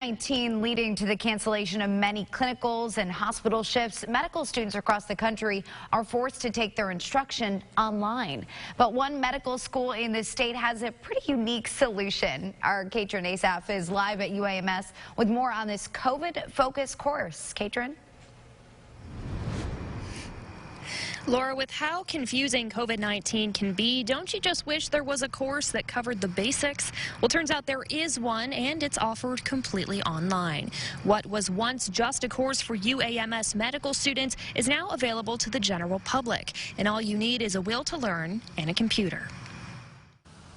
COVID-19 leading to the cancellation of many clinicals and hospital shifts, medical students across the country are forced to take their instruction online. But one medical school in the state has a pretty unique solution. Our Katrin Asaf is live at UAMS with more on this COVID-focused course. Katrin? Laura, with how confusing COVID-19 can be, don't you just wish there was a course that covered the basics? Well, turns out there is one, and it's offered completely online. What was once just a course for UAMS medical students is now available to the general public, and all you need is a will to learn and a computer.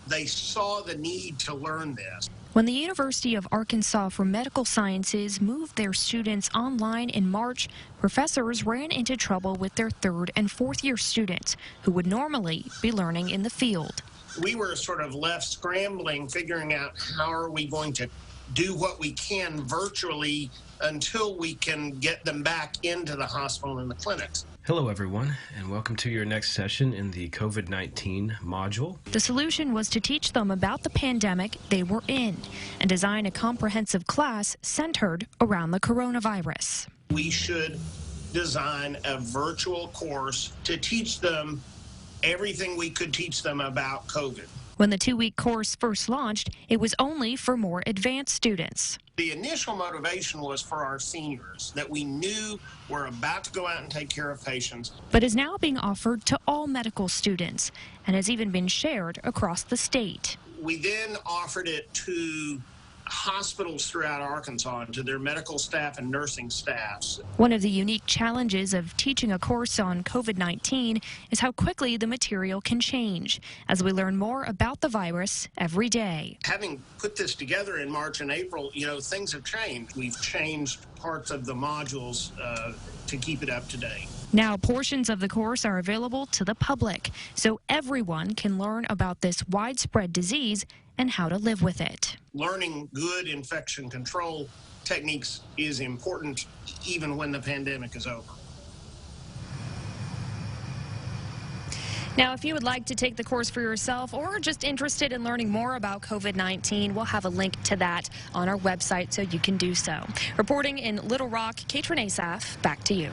They saw the need to learn this. When the University of Arkansas for Medical Sciences moved their students online in March, professors ran into trouble with their third and fourth year students who would normally be learning in the field. We were sort of left scrambling, figuring out how are we going to do what we can virtually until we can get them back into the hospital and the clinics. Hello everyone, and welcome to your next session in the COVID-19 module. The solution was to teach them about the pandemic they were in and design a comprehensive class centered around the coronavirus. We should design a virtual course to teach them everything we could teach them about COVID. When the two-week course first launched, it was only for more advanced students. The initial motivation was for our seniors that we knew were about to go out and take care of patients. But is now being offered to all medical students and has even been shared across the state. We then offered it to hospitals throughout Arkansas and to their medical staff and nursing staffs. One of the unique challenges of teaching a course on COVID-19 is how quickly the material can change as we learn more about the virus every day. Having put this together in March and April, things have changed. We've changed parts of the modules to keep it up to date. Now, portions of the course are available to the public, so everyone can learn about this widespread disease and how to live with it. Learning good infection control techniques is important even when the pandemic is over. Now, if you would like to take the course for yourself or just interested in learning more about COVID-19, we'll have a link to that on our website so you can do so. Reporting in Little Rock, Katrin Asaf, back to you.